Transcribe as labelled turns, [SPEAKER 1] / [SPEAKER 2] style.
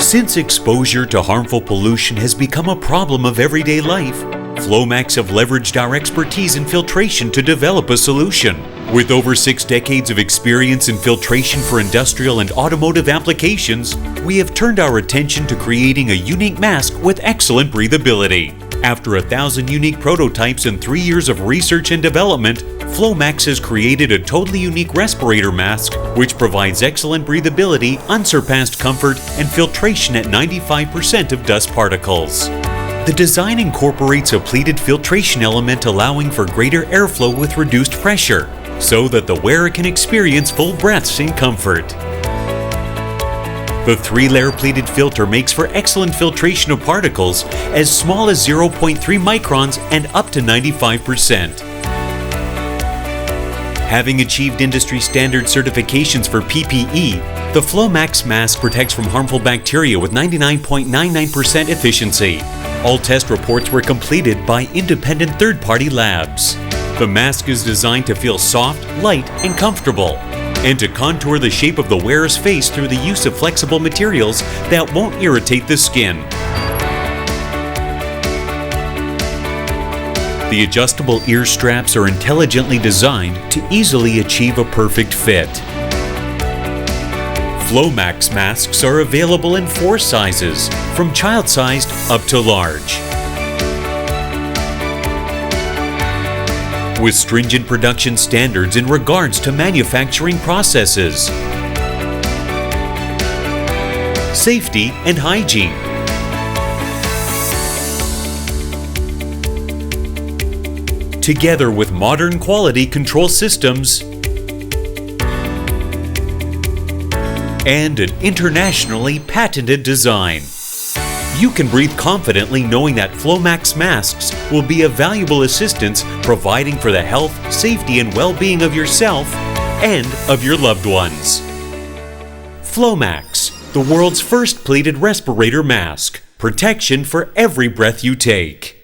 [SPEAKER 1] Since exposure to harmful pollution has become a problem of everyday life, FLOMAX have leveraged our expertise in filtration to develop a solution. With over 6 decades of experience in filtration for industrial and automotive applications, we have turned our attention to creating a unique mask with excellent breathability. After 1,000 unique prototypes and 3 years of research and development, FLOMAX has created a totally unique respirator mask which provides excellent breathability, unsurpassed comfort, and filtration at 95% of dust particles. The design incorporates a pleated filtration element allowing for greater airflow with reduced pressure, so that the wearer can experience full breaths in comfort. The 3-layer pleated filter makes for excellent filtration of particles as small as 0.3 microns and up to 95%. Having achieved industry standard certifications for PPE, the FLOMAX mask protects from harmful bacteria with 99.99% efficiency. All test reports were completed by independent third-party labs. The mask is designed to feel soft, light, and comfortable, and to contour the shape of the wearer's face through the use of flexible materials that won't irritate the skin. The adjustable ear straps are intelligently designed to easily achieve a perfect fit. FLOMAX masks are available in 4 sizes, from child-sized up to large. With stringent production standards in regards to manufacturing processes, safety and hygiene, together with modern quality control systems and an internationally patented design. You can breathe confidently knowing that FLOMAX masks will be a valuable assistance providing for the health, safety, and well-being of yourself and of your loved ones. FLOMAX, the world's first pleated respirator mask. Protection for every breath you take.